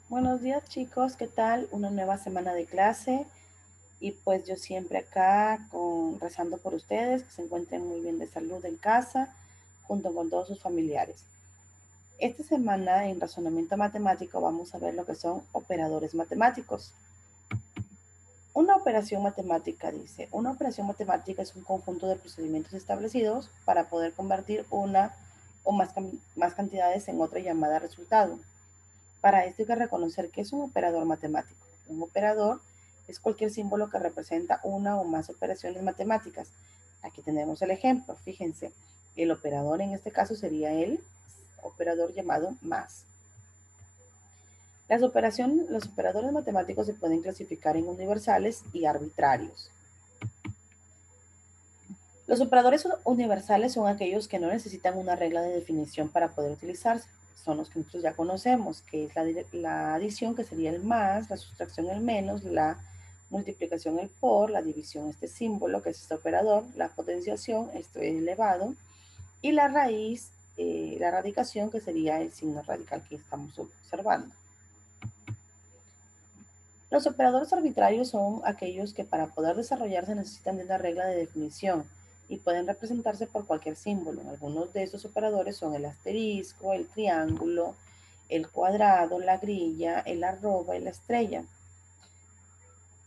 Buenos días chicos, ¿qué tal? Una nueva semana de clase y pues yo siempre acá rezando por ustedes, que se encuentren muy bien de salud en casa, junto con todos sus familiares. Esta semana en razonamiento matemático vamos a ver lo que son operadores matemáticos. Una operación matemática dice, una operación matemática es un conjunto de procedimientos establecidos para poder convertir una o más cantidades en otra llamada resultado. Para esto hay que reconocer que es un operador matemático. Un operador es cualquier símbolo que representa una o más operaciones matemáticas. Aquí tenemos el ejemplo. Fíjense, el operador en este caso sería el operador llamado más. Los operadores matemáticos se pueden clasificar en universales y arbitrarios. Los operadores universales son aquellos que no necesitan una regla de definición para poder utilizarse. Son los que nosotros ya conocemos, que es la adición, que sería el más, la sustracción el menos, la multiplicación el por, la división este símbolo, que es este operador, la potenciación, esto es elevado, y la raíz, la radicación, que sería el signo radical que estamos observando. Los operadores arbitrarios son aquellos que para poder desarrollarse necesitan de una regla de definición y pueden representarse por cualquier símbolo. Algunos de estos operadores son el asterisco, el triángulo, el cuadrado, la grilla, el arroba y la estrella.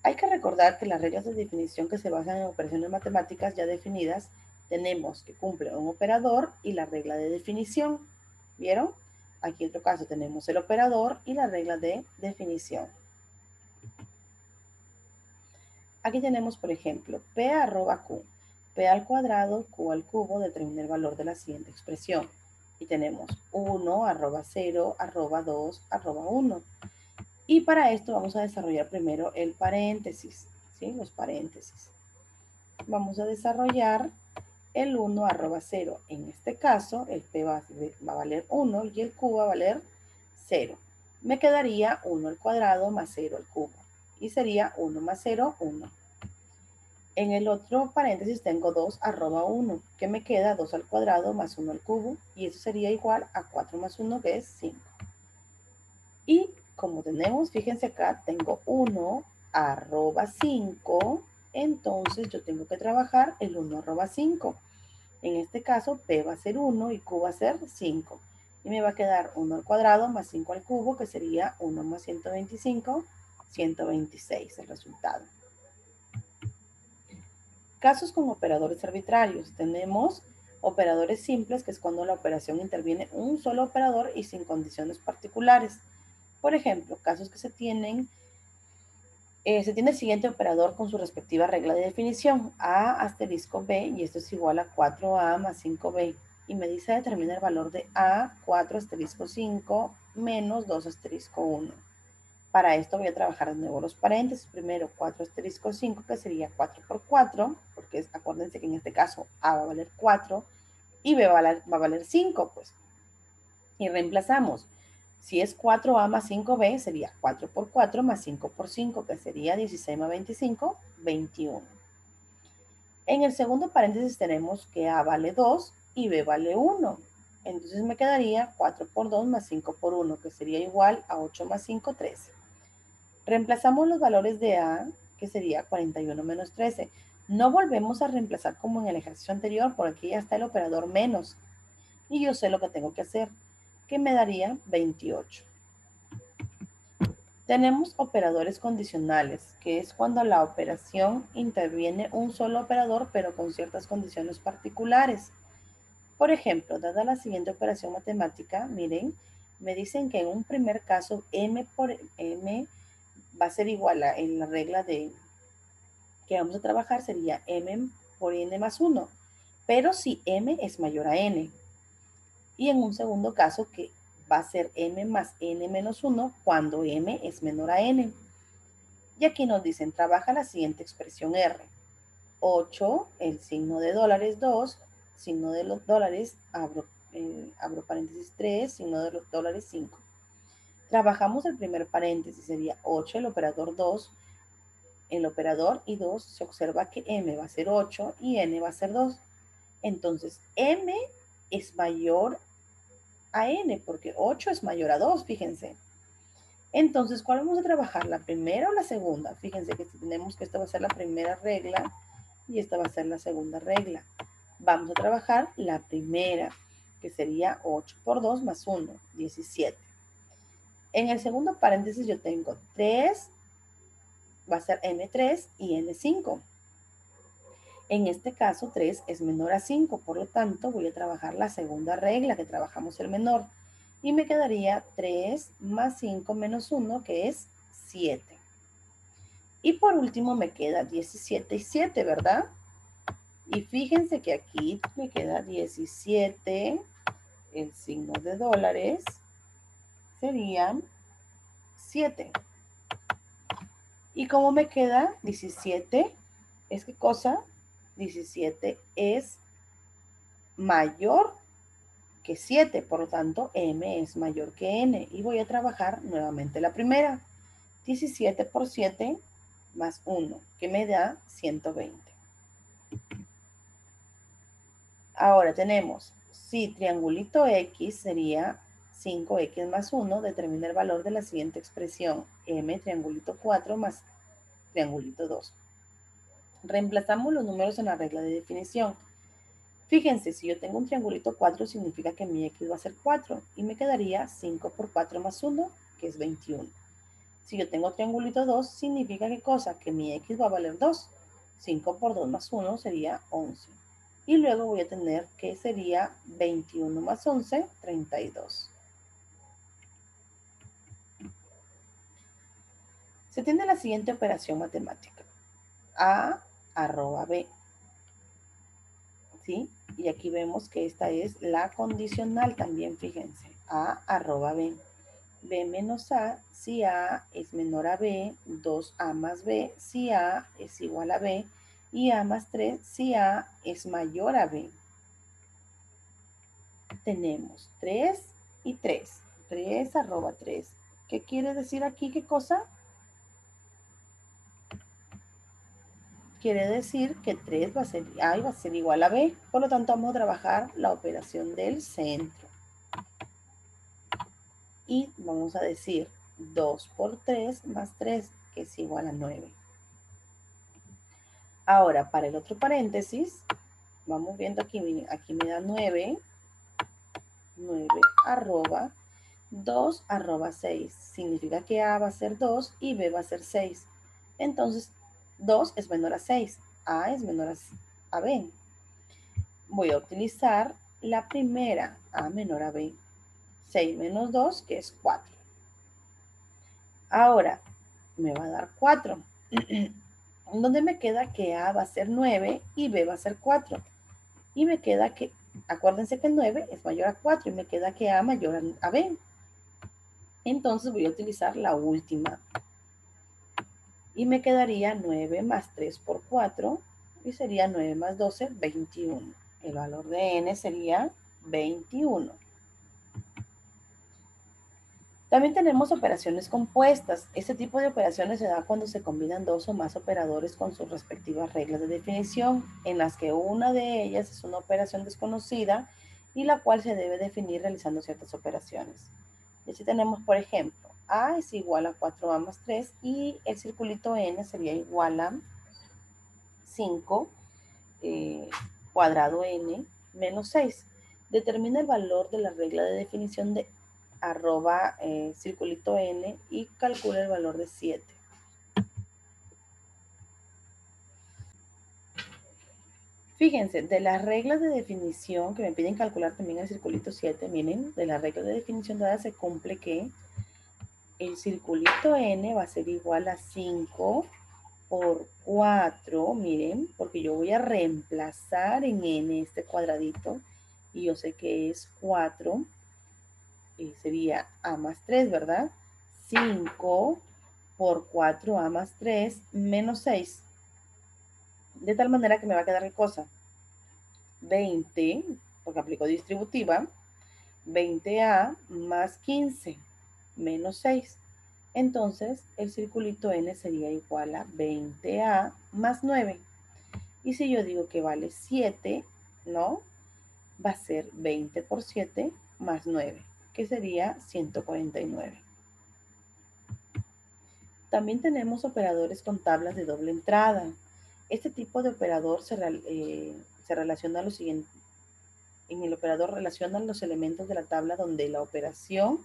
Hay que recordar que las reglas de definición que se basan en operaciones matemáticas ya definidas tenemos que cumple un operador y la regla de definición. ¿Vieron? Aquí en otro caso tenemos el operador y la regla de definición. Aquí tenemos, por ejemplo, P arroba Q. P al cuadrado, Q al cubo determina el valor de la siguiente expresión. Y tenemos 1 arroba 0 arroba 2 arroba 1. Y para esto vamos a desarrollar primero el paréntesis, ¿sí? Los paréntesis. Vamos a desarrollar el 1 arroba 0. En este caso, el P va a valer 1 y el Q va a valer 0. Me quedaría 1 al cuadrado más 0 al cubo. Y sería 1 más 0, 1. En el otro paréntesis tengo 2 arroba 1, que me queda 2 al cuadrado más 1 al cubo, y eso sería igual a 4 más 1, que es 5. Y como tenemos, fíjense acá, tengo 1 arroba 5, entonces yo tengo que trabajar el 1 arroba 5. En este caso, P va a ser 1 y Q va a ser 5. Y me va a quedar 1 al cuadrado más 5 al cubo, que sería 1 más 125, 126 el resultado. Casos con operadores arbitrarios. Tenemos operadores simples, que es cuando la operación interviene un solo operador y sin condiciones particulares. Por ejemplo, casos que se tiene el siguiente operador con su respectiva regla de definición, A asterisco B, y esto es igual a 4A más 5B. Y me dice determinar el valor de A, 4 asterisco 5 menos 2 asterisco 1. Para esto voy a trabajar de nuevo los paréntesis. Primero 4 asterisco 5, que sería 4 por 4, porque acuérdense que en este caso A va a valer 4 y B va a valer 5, pues. Y reemplazamos. Si es 4A más 5B, sería 4 por 4 más 5 por 5, que sería 16 más 25, 21. En el segundo paréntesis tenemos que A vale 2 y B vale 1. Entonces me quedaría 4 por 2 más 5 por 1, que sería igual a 8 más 5, 13. Reemplazamos los valores de A, que sería 41 menos 13. No volvemos a reemplazar como en el ejercicio anterior, porque aquí ya está el operador menos. Y yo sé lo que tengo que hacer, que me daría 28. Tenemos operadores condicionales, que es cuando la operación interviene un solo operador, pero con ciertas condiciones particulares. Por ejemplo, dada la siguiente operación matemática, miren, me dicen que en un primer caso m por m va a ser igual a en la regla de que vamos a trabajar sería m por n más 1, pero si m es mayor a n. Y en un segundo caso que va a ser m más n menos 1 cuando m es menor a n. Y aquí nos dicen, trabaja la siguiente expresión R. 8, el signo de dólares 2, signo de los dólares, abro paréntesis 3, signo de los dólares 5. Trabajamos el primer paréntesis, sería 8, el operador 2, el operador y 2, se observa que m va a ser 8 y n va a ser 2. Entonces, m es mayor a n, porque 8 es mayor a 2, fíjense. Entonces, ¿cuál vamos a trabajar? ¿La primera o la segunda? Fíjense que si tenemos que esta va a ser la primera regla y esta va a ser la segunda regla. Vamos a trabajar la primera, que sería 8 por 2 más 1, 17. En el segundo paréntesis yo tengo 3, va a ser N3 y N5. En este caso, 3 es menor a 5, por lo tanto, voy a trabajar la segunda regla que trabajamos el menor. Y me quedaría 3 más 5 menos 1, que es 7. Y por último me queda 17 y 7, ¿verdad? Y fíjense que aquí me queda 17, el signo de dólares serían 7. ¿Y cómo me queda 17? ¿Es qué cosa? 17 es mayor que 7, por lo tanto m es mayor que n. Y voy a trabajar nuevamente la primera. 17 por 7 más 1, que me da 120. Ahora tenemos, si triangulito x sería 5x más 1, determina el valor de la siguiente expresión, m triangulito 4 más triangulito 2. Reemplazamos los números en la regla de definición. Fíjense, si yo tengo un triangulito 4, significa que mi x va a ser 4 y me quedaría 5 por 4 más 1, que es 21. Si yo tengo triangulito 2, significa ¿qué cosa? Que mi x va a valer 2. 5 por 2 más 1 sería 11. Y luego voy a tener que sería 21 más 11, 32. Se tiene la siguiente operación matemática. A arroba B. ¿Sí? Y aquí vemos que esta es la condicional también, fíjense. A arroba B. B menos A, si A es menor a B, 2A más B, si A es igual a B, y A más 3, si A es mayor a B. Tenemos 3 y 3. 3 arroba 3. ¿Qué quiere decir aquí? ¿Qué cosa? Quiere decir que 3 va a ser A y va a ser igual a B. Por lo tanto, vamos a trabajar la operación del centro. Y vamos a decir 2 por 3 más 3, que es igual a 9. Ahora, para el otro paréntesis, vamos viendo aquí, miren, aquí me da 9 arroba 2 arroba 6. Significa que A va a ser 2 y B va a ser 6. Entonces, 2 es menor a 6. A es menor a B. Voy a utilizar la primera, A menor a B. 6 menos 2, que es 4. Ahora, me va a dar 4. Donde me queda que A va a ser 9 y B va a ser 4. Y me queda que, acuérdense que 9 es mayor a 4 y me queda que A mayor a B. Entonces voy a utilizar la última. Y me quedaría 9 más 3 por 4 y sería 9 más 12, 21. El valor de n sería 21. También tenemos operaciones compuestas. Este tipo de operaciones se da cuando se combinan dos o más operadores con sus respectivas reglas de definición, en las que una de ellas es una operación desconocida y la cual se debe definir realizando ciertas operaciones. Y así tenemos, por ejemplo, A es igual a 4A más 3 y el circulito N sería igual a 5 cuadrado N menos 6. Determina el valor de la regla de definición de arroba circulito N y calcula el valor de 7. Fíjense, de las reglas de definición que me piden calcular también el circulito 7, miren, de la regla de definición dada se cumple que el circulito N va a ser igual a 5 por 4, miren, porque yo voy a reemplazar en N este cuadradito y yo sé que es 4, sería A más 3, ¿verdad? 5 por 4A más 3 menos 6. De tal manera que me va a quedar ¿qué cosa? 20, porque aplico distributiva, 20A más 15 menos 6. Entonces, el circulito N sería igual a 20A más 9. Y si yo digo que vale 7, ¿no? Va a ser 20 por 7 más 9, que sería 149. También tenemos operadores con tablas de doble entrada. Este tipo de operador se relaciona a lo siguiente. En el operador relacionan los elementos de la tabla donde la operación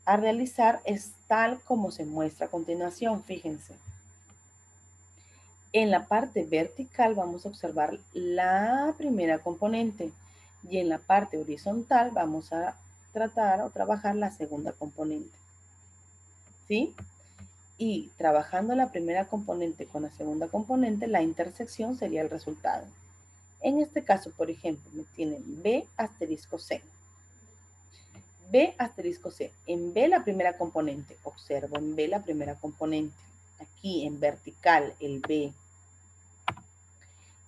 a realizar es tal como se muestra a continuación. Fíjense. En la parte vertical vamos a observar la primera componente y en la parte horizontal vamos a tratar o trabajar la segunda componente. ¿Sí? Y trabajando la primera componente con la segunda componente, la intersección sería el resultado. En este caso, por ejemplo, me tienen B asterisco C. B asterisco C. En B la primera componente. Observo en B la primera componente. Aquí en vertical el B.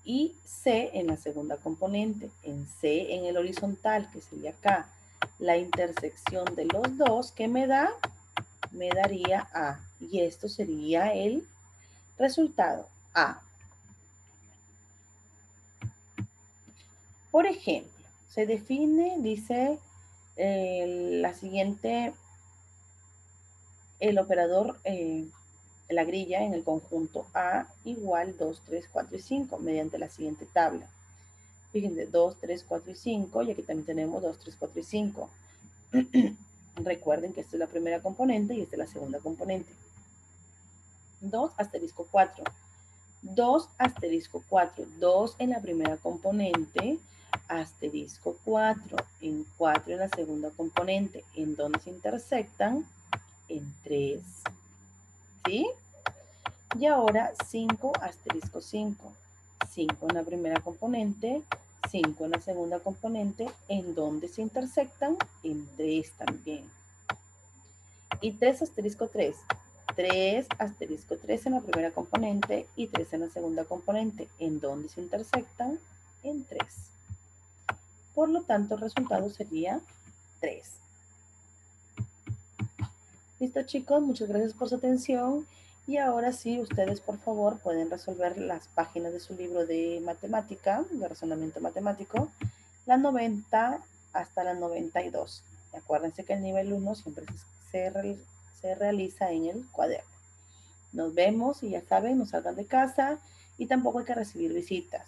Y C en la segunda componente. En C en el horizontal, que sería acá. La intersección de los dos, ¿qué me da? Me daría A. Y esto sería el resultado A. Por ejemplo, se define, dice la siguiente, el operador, la grilla en el conjunto A igual 2, 3, 4 y 5 mediante la siguiente tabla. Fíjense, 2, 3, 4 y 5 y aquí también tenemos 2, 3, 4 y 5. Recuerden que esta es la primera componente y esta es la segunda componente. 2 asterisco 4. 2 asterisco 4. 2 en la primera componente, asterisco 4. En 4 en la segunda componente. ¿En dónde se intersectan? En 3. ¿Sí? Y ahora 5 asterisco 5. 5 en la primera componente, 5 en la segunda componente. ¿En dónde se intersectan? En 3 también. Y 3 asterisco 3. 3 asterisco 3 en la primera componente y 3 en la segunda componente. ¿En dónde se intersectan? En 3. Por lo tanto, el resultado sería 3. Listo, chicos, muchas gracias por su atención. Y ahora sí, ustedes por favor pueden resolver las páginas de su libro de matemática, de razonamiento matemático, la 90 hasta la 92. Y acuérdense que el nivel 1 siempre se realiza en el cuaderno. Nos vemos y ya saben, no salgan de casa y tampoco hay que recibir visitas.